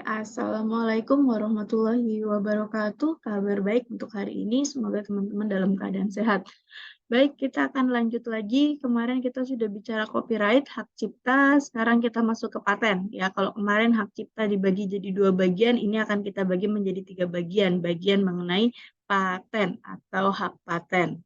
Assalamualaikum warahmatullahi wabarakatuh. Kabar baik untuk hari ini, semoga teman-teman dalam keadaan sehat. Baik, kita akan lanjut lagi. Kemarin kita sudah bicara copyright, hak cipta, sekarang kita masuk ke paten. Ya, kalau kemarin hak cipta dibagi jadi 2 bagian, ini akan kita bagi menjadi 3 bagian. Bagian mengenai paten atau hak paten.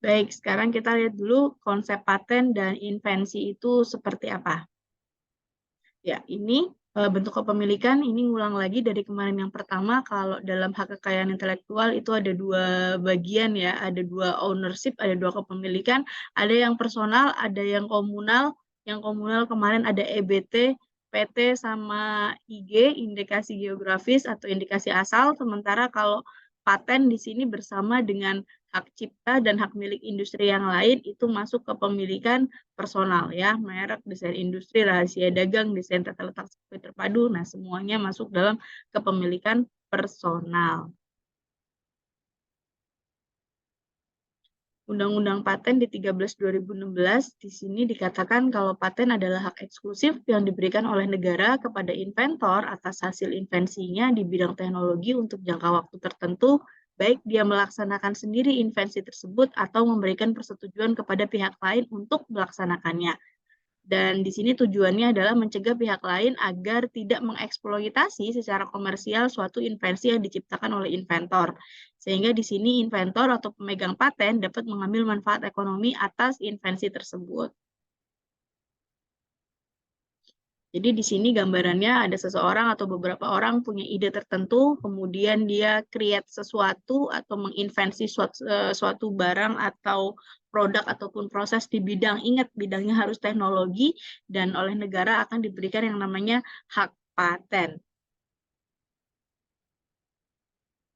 Baik, sekarang kita lihat dulu konsep paten dan invensi itu seperti apa. Ya, ini bentuk kepemilikan ini ngulang lagi dari kemarin yang pertama. Kalau dalam hak kekayaan intelektual itu ada 2 bagian ya, ada 2 ownership, ada 2 kepemilikan, ada yang personal, ada yang komunal. Yang komunal kemarin ada EBT, PT sama IG, indikasi geografis atau indikasi asal. Sementara kalau paten di sini bersama dengan hak cipta dan hak milik industri yang lain itu masuk ke kepemilikan personal ya, merek, desain industri, rahasia dagang, desain tata letak sirkuit terpadu, nah semuanya masuk dalam kepemilikan personal. Undang-Undang Paten di 13 di sini dikatakan kalau paten adalah hak eksklusif yang diberikan oleh negara kepada inventor atas hasil invensinya di bidang teknologi untuk jangka waktu tertentu, baik dia melaksanakan sendiri invensi tersebut atau memberikan persetujuan kepada pihak lain untuk melaksanakannya. Dan di sini tujuannya adalah mencegah pihak lain agar tidak mengeksploitasi secara komersial suatu invensi yang diciptakan oleh inventor. Sehingga di sini inventor atau pemegang paten dapat mengambil manfaat ekonomi atas invensi tersebut. Jadi di sini gambarannya ada seseorang atau beberapa orang punya ide tertentu, kemudian dia create sesuatu atau menginvensi suatu barang atau produk ataupun proses di bidang, ingat bidangnya harus teknologi, dan oleh negara akan diberikan yang namanya hak paten.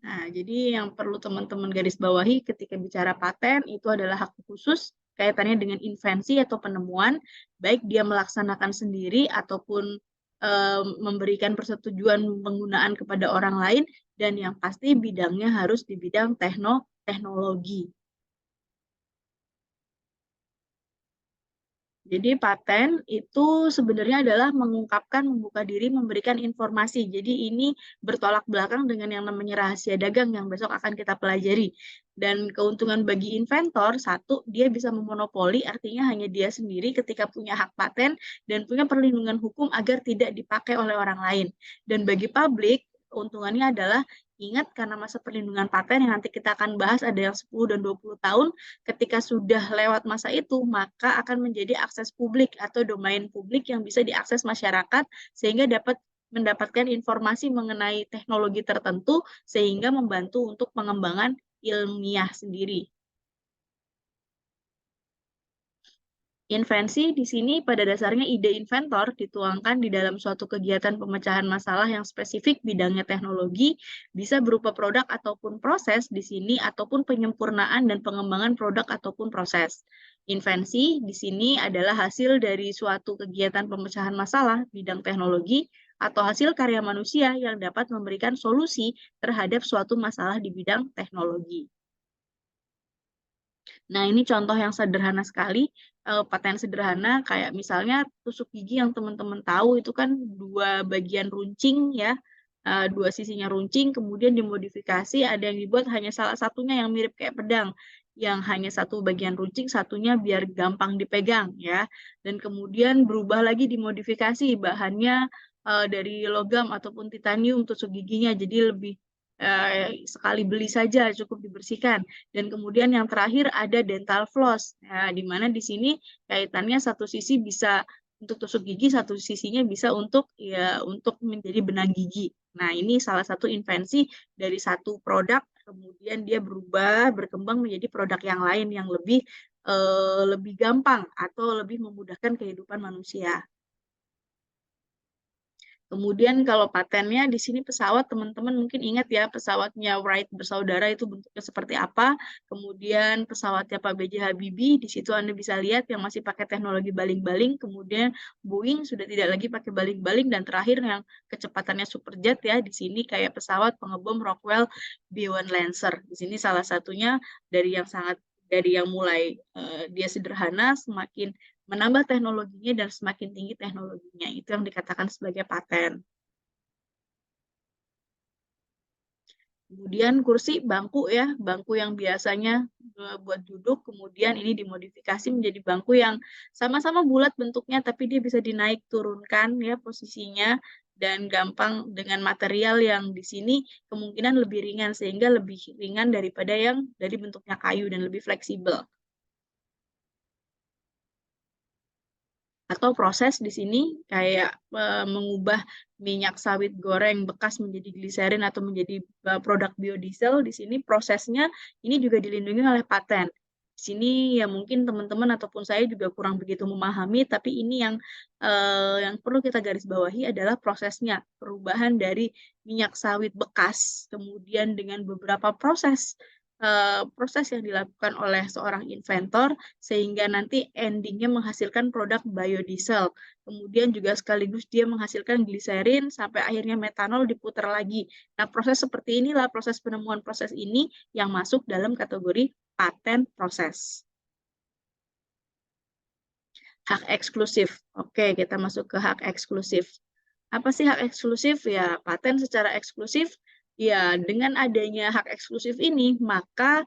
Nah, jadi yang perlu teman-teman garis bawahi ketika bicara paten itu adalah hak khusus kaitannya dengan invensi atau penemuan, baik dia melaksanakan sendiri ataupun memberikan persetujuan penggunaan kepada orang lain, dan yang pasti bidangnya harus di bidang teknologi. Jadi paten itu sebenarnya adalah mengungkapkan, membuka diri, memberikan informasi. Jadi ini bertolak belakang dengan yang namanya rahasia dagang yang besok akan kita pelajari. Dan keuntungan bagi inventor, satu, dia bisa memonopoli, artinya hanya dia sendiri ketika punya hak paten dan punya perlindungan hukum agar tidak dipakai oleh orang lain. Dan bagi publik, keuntungannya adalah ingat karena masa perlindungan paten yang nanti kita akan bahas ada yang 10 dan 20 tahun, ketika sudah lewat masa itu, maka akan menjadi akses publik atau domain publik yang bisa diakses masyarakat sehingga dapat mendapatkan informasi mengenai teknologi tertentu sehingga membantu untuk pengembangan ilmiah sendiri. Invensi di sini pada dasarnya ide inventor dituangkan di dalam suatu kegiatan pemecahan masalah yang spesifik bidangnya teknologi, bisa berupa produk ataupun proses di sini ataupun penyempurnaan dan pengembangan produk ataupun proses. Invensi di sini adalah hasil dari suatu kegiatan pemecahan masalah bidang teknologi atau hasil karya manusia yang dapat memberikan solusi terhadap suatu masalah di bidang teknologi. Nah, ini contoh yang sederhana sekali, paten sederhana kayak misalnya tusuk gigi yang teman-teman tahu itu kan 2 bagian runcing ya, 2 sisinya runcing, kemudian dimodifikasi, ada yang dibuat hanya salah satunya yang mirip kayak pedang, yang hanya satu bagian runcing, satunya biar gampang dipegang ya, dan kemudian berubah lagi dimodifikasi, bahannya, dari logam ataupun titanium tusuk giginya, jadi lebih sekali beli saja cukup dibersihkan. Dan kemudian yang terakhir ada dental floss. Nah, di mana di sini kaitannya satu sisi bisa untuk tusuk gigi, satu sisinya bisa untuk menjadi benang gigi. Nah, ini salah satu invensi dari satu produk, kemudian dia berubah, berkembang menjadi produk yang lain yang lebih gampang atau lebih memudahkan kehidupan manusia. Kemudian kalau patennya di sini pesawat, teman-teman mungkin ingat ya pesawatnya Wright bersaudara itu bentuknya seperti apa. Kemudian pesawatnya Pak B.J. Habibie, di situ Anda bisa lihat yang masih pakai teknologi baling-baling. Kemudian Boeing sudah tidak lagi pakai baling-baling, dan terakhir yang kecepatannya superjet ya, di sini kayak pesawat pengebom Rockwell B-1 Lancer. Di sini salah satunya dari yang mulai dia sederhana, semakin menambah teknologinya dan semakin tinggi teknologinya. Itu yang dikatakan sebagai paten. Kemudian kursi, bangku ya, bangku yang biasanya buat duduk, kemudian ini dimodifikasi menjadi bangku yang sama-sama bulat bentuknya, tapi dia bisa dinaik turunkan ya posisinya, dan gampang dengan material yang di sini kemungkinan lebih ringan, sehingga lebih ringan daripada yang dari bentuknya kayu dan lebih fleksibel. Atau proses di sini kayak mengubah minyak sawit goreng bekas menjadi gliserin atau menjadi produk biodiesel. Di sini prosesnya ini juga dilindungi oleh paten. Di sini ya mungkin teman-teman ataupun saya juga kurang begitu memahami, tapi ini yang perlu kita garis bawahi adalah prosesnya, perubahan dari minyak sawit bekas kemudian dengan beberapa proses yang dilakukan oleh seorang inventor sehingga nanti endingnya menghasilkan produk biodiesel. Kemudian juga sekaligus dia menghasilkan gliserin sampai akhirnya metanol diputar lagi. Nah, proses seperti inilah, proses penemuan proses ini yang masuk dalam kategori paten proses. Hak eksklusif. Oke, kita masuk ke hak eksklusif. Apa sih hak eksklusif? Ya, paten secara eksklusif. Ya, dengan adanya hak eksklusif ini, maka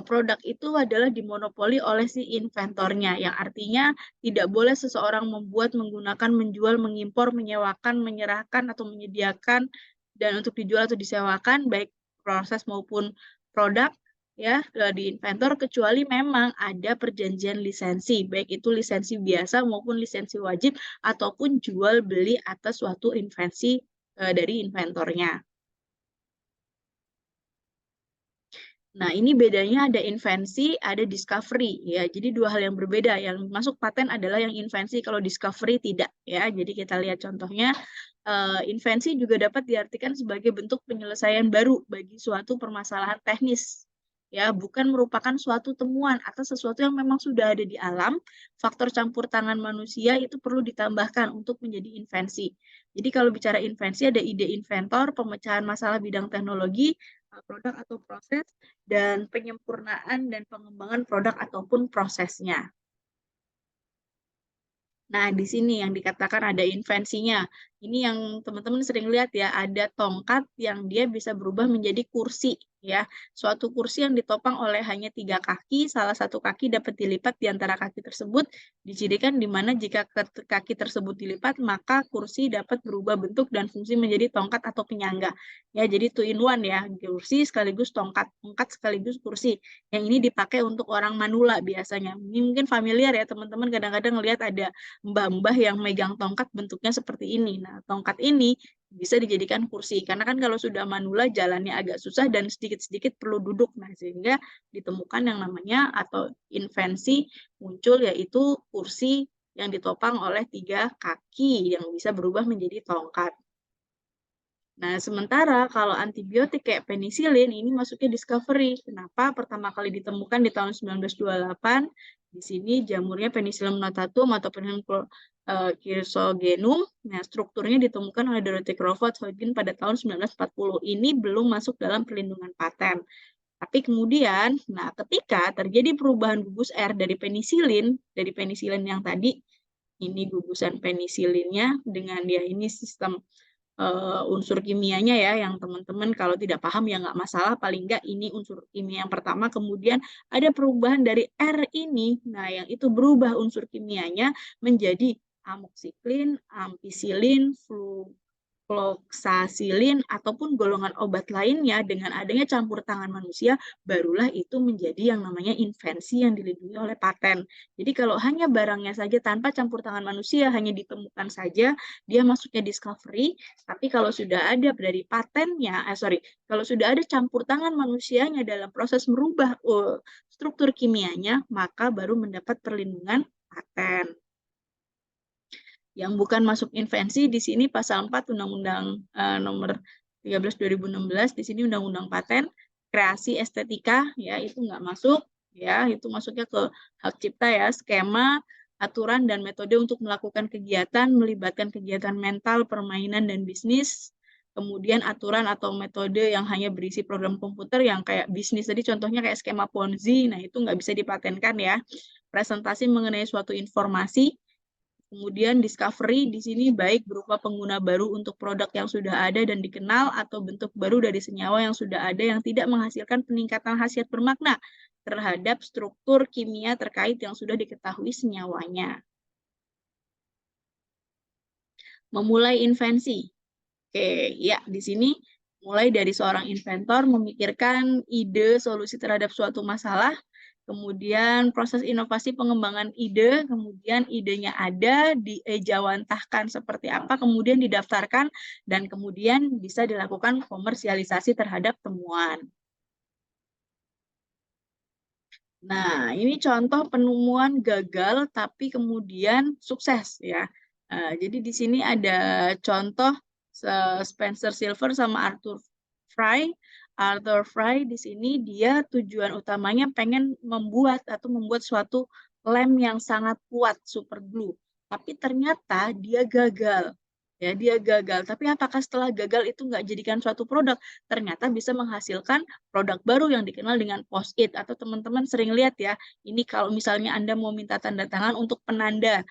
produk itu adalah dimonopoli oleh si inventornya, yang artinya tidak boleh seseorang membuat, menggunakan, menjual, mengimpor, menyewakan, menyerahkan, atau menyediakan, dan untuk dijual atau disewakan, baik proses maupun produk, ya di inventor, kecuali memang ada perjanjian lisensi, baik itu lisensi biasa maupun lisensi wajib, ataupun jual beli atas suatu invensi dari inventornya. Nah, ini bedanya ada invensi, ada discovery ya. Jadi dua hal yang berbeda. Yang masuk paten adalah yang invensi, kalau discovery tidak ya. Jadi kita lihat contohnya, invensi juga dapat diartikan sebagai bentuk penyelesaian baru bagi suatu permasalahan teknis. Ya, bukan merupakan suatu temuan atau sesuatu yang memang sudah ada di alam, faktor campur tangan manusia itu perlu ditambahkan untuk menjadi invensi. Jadi kalau bicara invensi ada ide inventor, pemecahan masalah bidang teknologi, produk atau proses, dan penyempurnaan dan pengembangan produk ataupun prosesnya. Nah, di sini yang dikatakan ada invensinya. Ini yang teman-teman sering lihat ya, ada tongkat yang dia bisa berubah menjadi kursi ya. Suatu kursi yang ditopang oleh hanya 3 kaki, salah satu kaki dapat dilipat di antara kaki tersebut, dicirikan di mana jika kaki tersebut dilipat, maka kursi dapat berubah bentuk dan fungsi menjadi tongkat atau penyangga. Ya, jadi two in one ya, kursi sekaligus tongkat, tongkat sekaligus kursi. Yang ini dipakai untuk orang manula biasanya. Ini mungkin familiar ya teman-teman, kadang-kadang ngelihat ada mbah-mbah yang megang tongkat bentuknya seperti ini. Nah, tongkat ini bisa dijadikan kursi. Karena kan kalau sudah manula jalannya agak susah dan sedikit-sedikit perlu duduk. Nah, sehingga ditemukan yang namanya atau invensi muncul yaitu kursi yang ditopang oleh 3 kaki yang bisa berubah menjadi tongkat. Nah, sementara kalau antibiotik kayak penisilin ini masuknya discovery. Kenapa? Pertama kali ditemukan di tahun 1928. Di sini jamurnya Penicillium notatum atau Penicillium chrysogenum. Nah, strukturnya ditemukan oleh Dorothy Crawford Hodgkin pada tahun 1940. Ini belum masuk dalam perlindungan paten. Tapi kemudian, nah ketika terjadi perubahan gugus R dari penisilin yang tadi, ini gugusan penisilinnya dengan dia ini sistem unsur kimianya ya, yang teman-teman kalau tidak paham ya nggak masalah, paling nggak ini unsur kimia yang pertama, kemudian ada perubahan dari R ini, nah yang itu berubah unsur kimianya menjadi amoksiklin, ampicillin, fluoxacillin, ataupun golongan obat lainnya. Dengan adanya campur tangan manusia, barulah itu menjadi yang namanya invensi yang dilindungi oleh paten. Jadi kalau hanya barangnya saja tanpa campur tangan manusia, hanya ditemukan saja, dia masuknya discovery. Tapi kalau sudah ada dari patennya, kalau sudah ada campur tangan manusianya dalam proses merubah struktur kimianya, maka baru mendapat perlindungan paten. Yang bukan masuk invensi di sini pasal 4 Undang-Undang nomor 13 2016, di sini Undang-Undang Paten, kreasi estetika ya itu nggak masuk ya, itu masuknya ke hak cipta ya, skema, aturan dan metode untuk melakukan kegiatan melibatkan kegiatan mental, permainan dan bisnis. Kemudian aturan atau metode yang hanya berisi program komputer yang kayak bisnis tadi contohnya kayak skema Ponzi, nah itu nggak bisa dipatenkan ya. presentasi mengenai suatu informasi. Kemudian discovery di sini baik berupa pengguna baru untuk produk yang sudah ada dan dikenal atau bentuk baru dari senyawa yang sudah ada yang tidak menghasilkan peningkatan khasiat bermakna terhadap struktur kimia terkait yang sudah diketahui senyawanya. Memulai invensi. Oke, ya di sini mulai dari seorang inventor memikirkan ide solusi terhadap suatu masalah, kemudian proses inovasi pengembangan ide, kemudian idenya ada, diejawantahkan seperti apa, kemudian didaftarkan, dan kemudian bisa dilakukan komersialisasi terhadap temuan. Nah, ini contoh penemuan gagal tapi kemudian sukses ya. Jadi di sini ada contoh Spencer Silver sama Arthur Fry. Arthur Fry di sini dia tujuan utamanya pengen membuat suatu lem yang sangat kuat, super glue. Tapi ternyata dia gagal. Ya, dia gagal. Tapi apakah setelah gagal itu nggak jadikan suatu produk? Ternyata bisa menghasilkan produk baru yang dikenal dengan post-it. Atau teman-teman sering lihat ya, ini kalau misalnya Anda mau minta tanda tangan untuk penanda.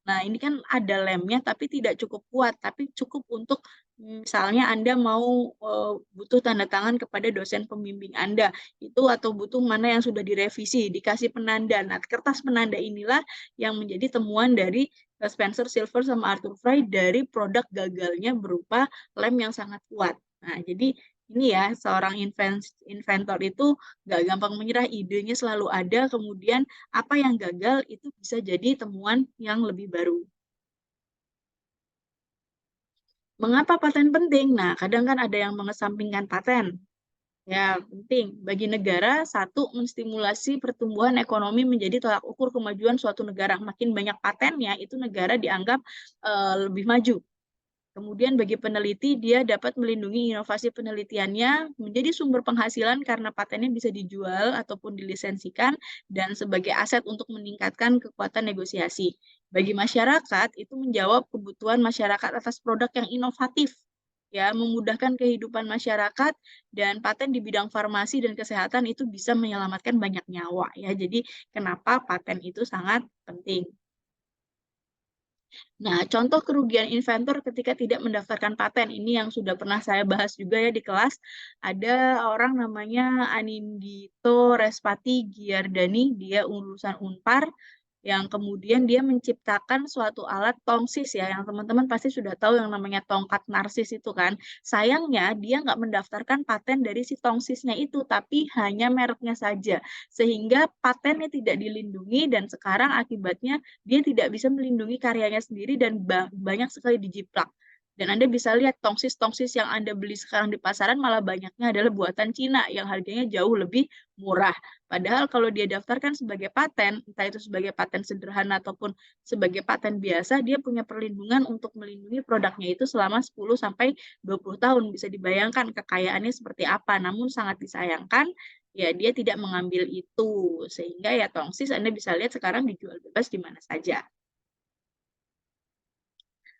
Nah, ini kan ada lemnya tapi tidak cukup kuat, tapi cukup untuk misalnya Anda mau butuh tanda tangan kepada dosen pembimbing Anda, itu atau butuh mana yang sudah direvisi, dikasih penanda. Nah, kertas penanda inilah yang menjadi temuan dari Spencer Silver sama Arthur Fry dari produk gagalnya berupa lem yang sangat kuat. Nah, jadi ini ya, seorang inventor itu nggak gampang menyerah, idenya selalu ada, kemudian apa yang gagal itu bisa jadi temuan yang lebih baru. Mengapa paten penting? Nah, kadang kan ada yang mengesampingkan paten. Ya, penting. Bagi negara, satu, menstimulasi pertumbuhan ekonomi menjadi tolak ukur kemajuan suatu negara. Makin banyak patennya, itu negara dianggap lebih maju. Kemudian bagi peneliti, dia dapat melindungi inovasi penelitiannya menjadi sumber penghasilan karena patennya bisa dijual ataupun dilisensikan dan sebagai aset untuk meningkatkan kekuatan negosiasi. Bagi masyarakat, itu menjawab kebutuhan masyarakat atas produk yang inovatif, ya, memudahkan kehidupan masyarakat, dan paten di bidang farmasi dan kesehatan itu bisa menyelamatkan banyak nyawa, ya. Jadi kenapa paten itu sangat penting. Nah, contoh kerugian inventor ketika tidak mendaftarkan paten, ini yang sudah pernah saya bahas juga ya di kelas. Ada orang namanya Anindito Respati Giardani, dia lulusan Unpar, yang kemudian dia menciptakan suatu alat tongsis ya, yang teman-teman pasti sudah tahu yang namanya tongkat narsis itu kan. Sayangnya dia nggak mendaftarkan paten dari si tongsisnya itu, tapi hanya mereknya saja. Sehingga patennya tidak dilindungi dan sekarang akibatnya dia tidak bisa melindungi karyanya sendiri dan banyak sekali dijiplak. Dan Anda bisa lihat tongsis-tongsis yang Anda beli sekarang di pasaran malah banyaknya adalah buatan Cina yang harganya jauh lebih murah. Padahal kalau dia daftarkan sebagai paten, entah itu sebagai paten sederhana ataupun sebagai paten biasa, dia punya perlindungan untuk melindungi produknya itu selama 10-20 tahun. Bisa dibayangkan kekayaannya seperti apa. Namun sangat disayangkan, ya dia tidak mengambil itu. Sehingga ya tongsis Anda bisa lihat sekarang dijual bebas di mana saja.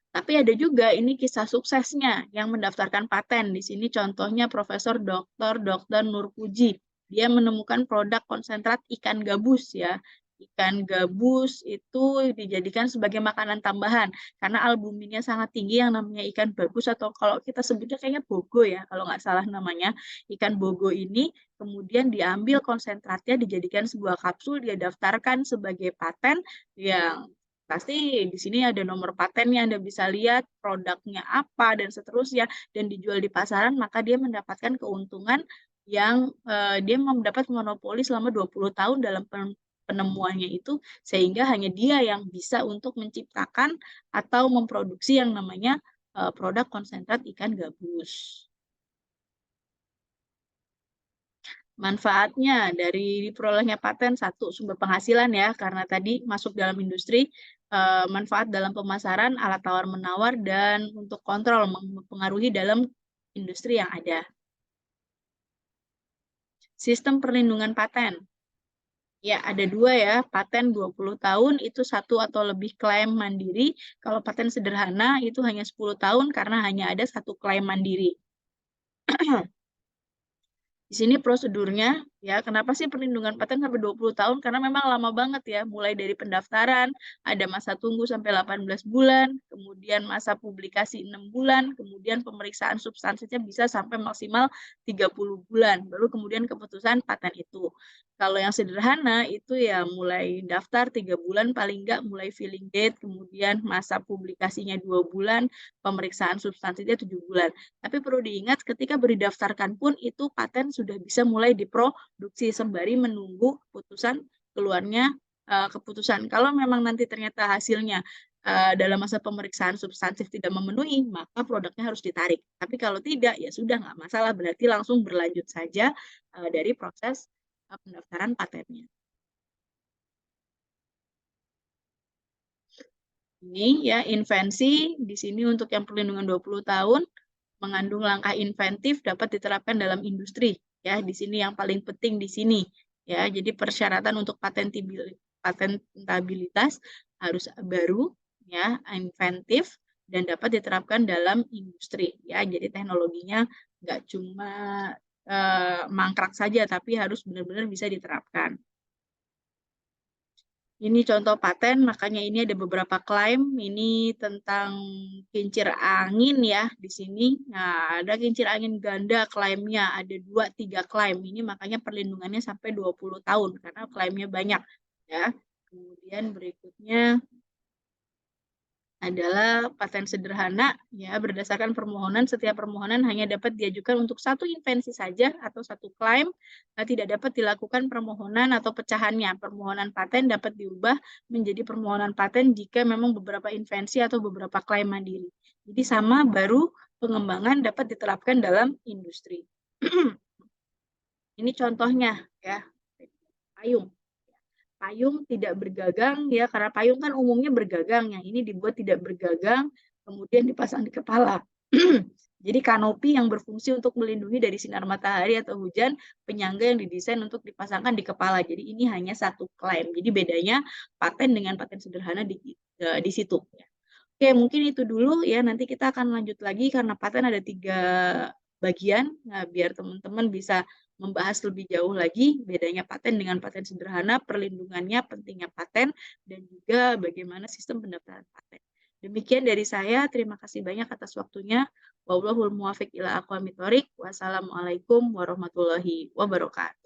Tapi ada juga ini kisah suksesnya yang mendaftarkan paten. Di sini contohnya Profesor Dr. Nur Puji. Dia menemukan produk konsentrat ikan gabus ya. Ikan gabus itu dijadikan sebagai makanan tambahan karena albuminnya sangat tinggi yang namanya ikan bagus atau kalau kita sebutnya kayaknya bogo ya kalau nggak salah namanya. Ikan bogo ini kemudian diambil konsentratnya dijadikan sebuah kapsul, dia daftarkan sebagai paten yang pasti di sini ada nomor patennya, Anda bisa lihat produknya apa dan seterusnya, dan dijual di pasaran, maka dia mendapatkan keuntungan yang dia mendapat monopoli selama 20 tahun dalam penemuannya itu, sehingga hanya dia yang bisa untuk menciptakan atau memproduksi yang namanya produk konsentrat ikan gabus. Manfaatnya dari diperolehnya paten, satu, sumber penghasilan ya, karena tadi masuk dalam industri, manfaat dalam pemasaran, alat tawar-menawar, dan untuk kontrol mempengaruhi dalam industri yang ada. Sistem perlindungan paten. Ya, ada dua ya, paten 20 tahun itu satu atau lebih klaim mandiri, kalau paten sederhana itu hanya 10 tahun karena hanya ada satu klaim mandiri. Di sini prosedurnya, Ya, kenapa sih perlindungan paten sampai 20 tahun? Karena memang lama banget ya, mulai dari pendaftaran, ada masa tunggu sampai 18 bulan, kemudian masa publikasi 6 bulan, kemudian pemeriksaan substansinya bisa sampai maksimal 30 bulan, baru kemudian keputusan paten itu. Kalau yang sederhana itu ya mulai daftar 3 bulan paling enggak, mulai filing date, kemudian masa publikasinya 2 bulan, pemeriksaan substansinya 7 bulan. Tapi perlu diingat ketika berdaftarkan pun itu paten sudah bisa mulai diproduksi sembari menunggu keputusan keluarnya keputusan. Kalau memang nanti ternyata hasilnya dalam masa pemeriksaan substantif tidak memenuhi, maka produknya harus ditarik. Tapi kalau tidak, ya sudah nggak masalah, berarti langsung berlanjut saja dari proses pendaftaran patennya. Ini ya invensi di sini untuk yang perlindungan 20 tahun mengandung langkah inventif dapat diterapkan dalam industri. Ya, di sini yang paling penting di sini. Ya, jadi persyaratan untuk patentabilitas harus baru, ya, inventif dan dapat diterapkan dalam industri. Ya, jadi teknologinya nggak cuma mangkrak saja, tapi harus benar-benar bisa diterapkan. Ini contoh paten, makanya ini ada beberapa klaim. Ini tentang kincir angin ya di sini. Nah, ada kincir angin ganda klaimnya, ada 2-3 klaim. Ini makanya perlindungannya sampai 20 tahun karena klaimnya banyak ya. Kemudian berikutnya adalah paten sederhana ya, berdasarkan permohonan, setiap permohonan hanya dapat diajukan untuk satu invensi saja atau satu klaim, tidak dapat dilakukan permohonan atau pecahannya. Permohonan paten dapat diubah menjadi permohonan paten jika memang beberapa invensi atau beberapa klaim mandiri. Jadi sama, baru pengembangan dapat diterapkan dalam industri. Ini contohnya ya, payung. Payung tidak bergagang ya, karena payung kan umumnya bergagang, yang ini dibuat tidak bergagang kemudian dipasang di kepala. Jadi kanopi yang berfungsi untuk melindungi dari sinar matahari atau hujan, penyangga yang didesain untuk dipasangkan di kepala. Jadi ini hanya satu klaim. Jadi bedanya paten dengan paten sederhana di situ. Oke, mungkin itu dulu ya. Nanti kita akan lanjut lagi karena paten ada 3 bagian. Nah, biar teman-teman bisa membahas lebih jauh lagi bedanya paten dengan paten sederhana, perlindungannya, pentingnya paten, dan juga bagaimana sistem pendaftaran paten. Demikian dari saya. Terima kasih banyak atas waktunya. Wallahul muwaffiq ila aqwamit thoriq. Wassalamualaikum warahmatullahi wabarakatuh.